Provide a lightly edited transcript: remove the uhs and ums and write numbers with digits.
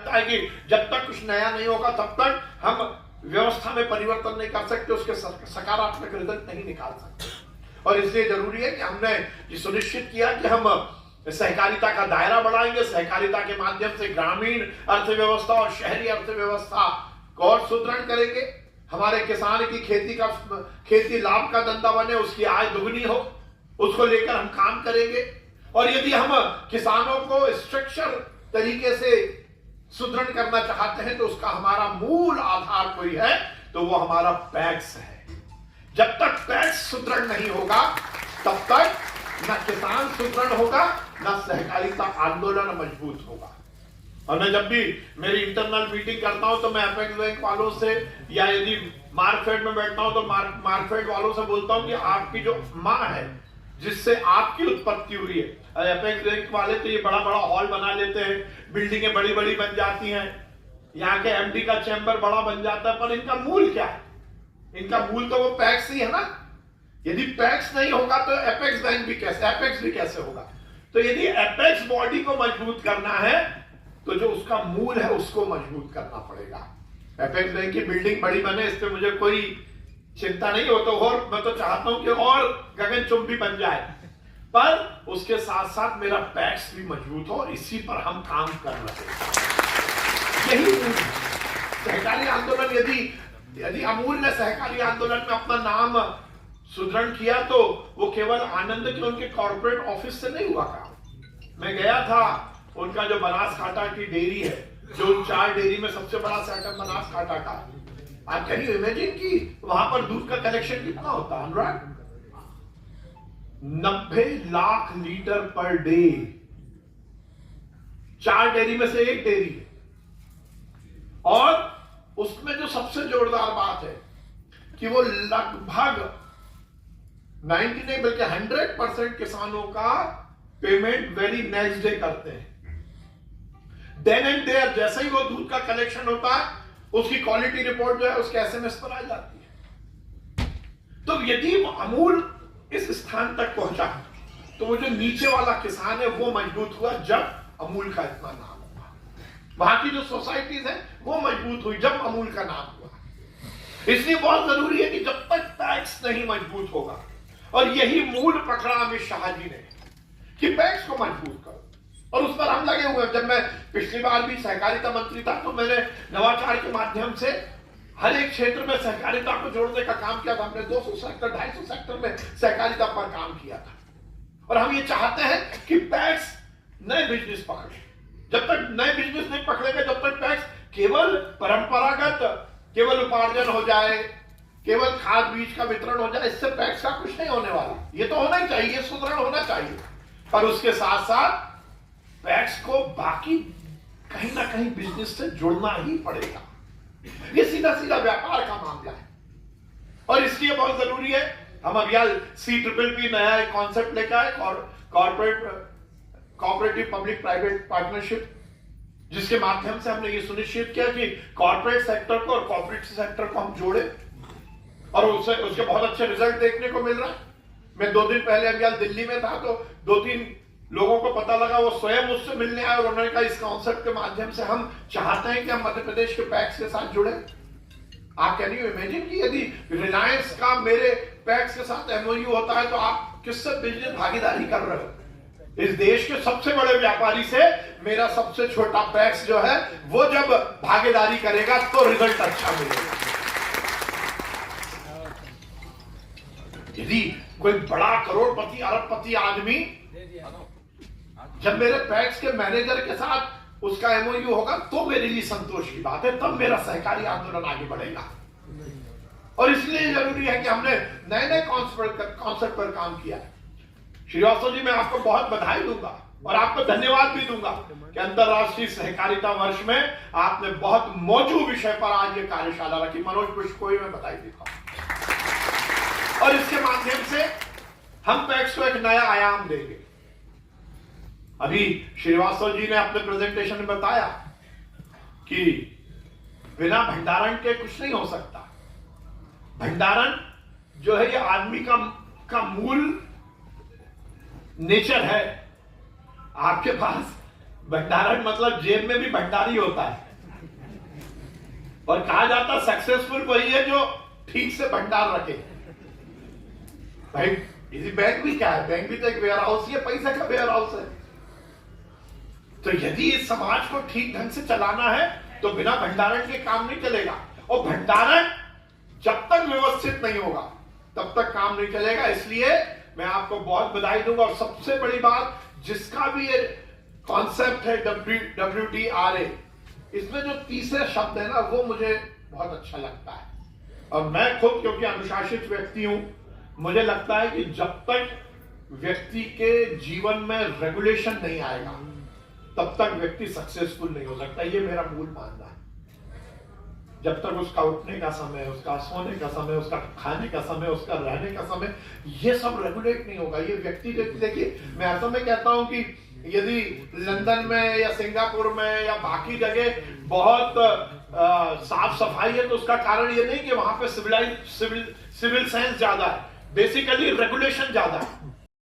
है कि जब तक कुछ नया नहीं होगा तब तक हम व्यवस्था में परिवर्तन नहीं कर सकते, उसके सकारात्मक रिजल्ट नहीं निकाल सकते। और इसलिए जरूरी है कि हमने ये सुनिश्चित किया कि हम सहकारिता का दायरा बढ़ाएंगे, सहकारिता के माध्यम से ग्रामीण अर्थव्यवस्था और शहरी अर्थव्यवस्था को और सुदृढ़ करेंगे। हमारे किसान की खेती लाभ का धंधा बने, उसकी आय दुगनी हो, उसको लेकर हम काम करेंगे। और यदि हम किसानों को स्ट्रक्चर तरीके से सुदृढ़ करना चाहते हैं तो उसका हमारा मूल आधार कोई है तो वो हमारा पैक्स है। जब तक पैक्स सुदृढ़ नहीं होगा तब तक न किसान सुदृढ़ होगा, न सहकारिता आंदोलन मजबूत होगा। और मैं जब भी मेरी इंटरनल मीटिंग करता हूं तो मैं अपेक्स बैंक वालों से, या यदि मार्कफेड में बैठता हूं तो मार्कफेड वालों से बोलता हूं कि आपकी जो मां है जिससे आपकी उत्पत्ति हुई है, अपेक्स बैंक वाले तो ये बड़ा बड़ा हॉल बना लेते हैं, बिल्डिंगें बड़ी बड़ी बन जाती हैं, यहाँ के एमडी का चैम्बर बड़ा बन जाता है, पर इनका मूल क्या है? इनका मूल तो वो पैक्स ही है ना। यदि पैक्स नहीं होगा तो एपेक्स बैंक भी एपेक्स भी कैसे होगा? तो यदि एपेक्स बॉडी को मजबूत करना है तो जो उसका मूल है उसको मजबूत करना पड़ेगा। एपेक्स बैंक की बिल्डिंग बड़ी बने, इस पे मुझे कोई चिंता नहीं हो, तो और मैं तो चाहता हूं कि और गगनचुंबी बन जाए, पर उसके साथ साथ मेरा पैक्स भी मजबूत हो, इसी पर हम काम कर रहे हैं। यही सहकारी आंदोलन, यदि अमूल ने सहकारी आंदोलन में अपना नाम सुदृढ़ किया तो वो केवल आनंद के उनके कॉर्पोरेट ऑफिस से नहीं हुआ काम। मैं गया था, उनका जो बनासकांठा की डेयरी है, जो 4 डेयरी में सबसे बड़ा सेटअप बनासकांठा का, आप कैन यू इमेजिन कि वहां पर दूध का कलेक्शन कितना होता है? अनुराग, 90 lakh litre per day. 4 dairy में से एक डेयरी है। और उसमें जो सबसे जोरदार बात है कि वो लगभग 90 नहीं बल्कि 100% किसानों का पेमेंट वेरी नेक्स्ट डे करते हैं। देन एंड देयर, जैसे ही वो दूध का कलेक्शन होता है उसकी क्वालिटी रिपोर्ट जो है उसके एसएमएस पर आ जाती है। तो यदि वो अमूल इस स्थान तक पहुंचा तो वो जो नीचे वाला किसान है वो मजबूत हुआ जब अमूल का इतना नाम हुआ। वहां की जो सोसाइटीज है वो मजबूत हुई जब अमूल का नाम हुआ। इसलिए बहुत जरूरी है कि जब तक पैक्स नहीं मजबूत होगा, और यही मूल पकड़ा अमित शाह जी ने कि पैक्स को मजबूत करो, और उस पर हम लगे हुए हैं। जब मैं पिछली बार भी सहकारिता मंत्री था तो मैंने नवाचार के माध्यम से हर एक क्षेत्र में सहकारिता को जोड़ने का काम किया था। हमने 200 सेक्टर 250 सेक्टर में सहकारिता पर काम किया था। और हम ये चाहते हैं कि पैक्स नए बिजनेस पकड़े। जब तक नए बिजनेस नहीं पकड़ेगा, जब तक पैक्स केवल परंपरागत केवल उपार्जन हो जाए, केवल खाद बीज का वितरण हो जाए, इससे पैक्स का कुछ नहीं होने वाला। ये तो होना ही चाहिए, सुदृढ़ होना चाहिए, पर उसके साथ साथ पैक्स को बाकी कहीं ना कहीं बिजनेस से जुड़ना ही पड़ेगा। ये सीधा सीधा व्यापार का मामला है। और इसलिए बहुत जरूरी है हम अब यार CPPP नया एक कॉन्सेप्ट लेकर आए, कॉर्पोरेटिव पब्लिक प्राइवेट पार्टनरशिप, जिसके माध्यम से हमने ये सुनिश्चित किया कि कॉर्पोरेट सेक्टर को और कॉर्पोरेट सेक्टर को हम जोड़े, और उसके बहुत अच्छे रिजल्ट देखने को मिल रहा है। मैं 2 दिन पहले अभी दिल्ली में था तो 2-3 लोगों को पता लगा, वो स्वयं मुझसे मिलने आए और उन्होंने कहा इस कॉन्सेप्ट के माध्यम से हम चाहते हैं कि हम मध्य प्रदेश के पैक्स के साथ जुड़े। आप कैन यू इमेजिन कि यदि रिलायंस का मेरे पैक्स के साथ MOU होता है तो आप किससे बिजनेस भागीदारी कर रहे हो? इस देश के सबसे बड़े व्यापारी से मेरा सबसे छोटा पैक्स जो है वो जब भागीदारी करेगा तो रिजल्ट अच्छा मिलेगा। यदि कोई बड़ा करोड़पति अरबपति आदमी जब मेरे पैक्स के मैनेजर के साथ उसका MOU होगा तो मेरे लिए संतोष की बात है, तब मेरा सहकारी आंदोलन आगे बढ़ेगा। और इसलिए जरूरी है कि हमने नए नए कॉन्सेप्ट पर काम किया है। श्रीवास्तव जी, मैं आपको बहुत बधाई दूंगा और आपको धन्यवाद भी दूंगा कि अंतरराष्ट्रीय सहकारिता वर्ष में आपने बहुत मौजूद विषय पर आज ये कार्यशाला रखी। मनोज पुष्प को ही मैं बधाई देता हूं। और इसके माध्यम से हम पैक्स को एक नया आयाम देंगे। अभी श्रीवास्तव जी ने अपने प्रेजेंटेशन में बताया कि बिना भंडारण के कुछ नहीं हो सकता। भंडारण जो है ये आदमी का मूल नेचर है। आपके पास भंडारण मतलब जेब में भी भंडारी होता है। और कहा जाता है सक्सेसफुल वही है जो ठीक से भंडार रखे। भाई इसी बैंक भी क्या है, बैंक भी तो एक वेयर हाउस ही है, पैसा का वेयर हाउस है। तो यदि इस समाज को ठीक ढंग से चलाना है तो बिना भंडारण के काम नहीं चलेगा। और भंडारण जब तक व्यवस्थित नहीं होगा तब तक काम नहीं चलेगा। इसलिए मैं आपको बहुत बधाई दूंगा। और सबसे बड़ी बात, जिसका भी ये कॉन्सेप्ट है WTRA, इसमें जो तीसरे शब्द है ना, वो मुझे बहुत अच्छा लगता है। और मैं खुद क्योंकि अनुशासित व्यक्ति हूं, मुझे लगता है कि जब तक व्यक्ति के जीवन में रेगुलेशन नहीं आएगा तब तक व्यक्ति सक्सेसफुल नहीं हो सकता। ये मेरा मूल मानना है। जब तक उसका उठने का समय, उसका सोने का समय, उसका खाने का समय, उसका रहने का समय, ये सब रेगुलेट नहीं होगा, ये व्यक्ति देखिए, मैं ऐसा में कहता हूं कि यदि लंदन में या सिंगापुर में या बाकी जगह बहुत साफ सफाई है तो उसका कारण ये नहीं कि वहां पे सिविल साइंस ज्यादा है, बेसिकली रेगुलेशन ज्यादा है।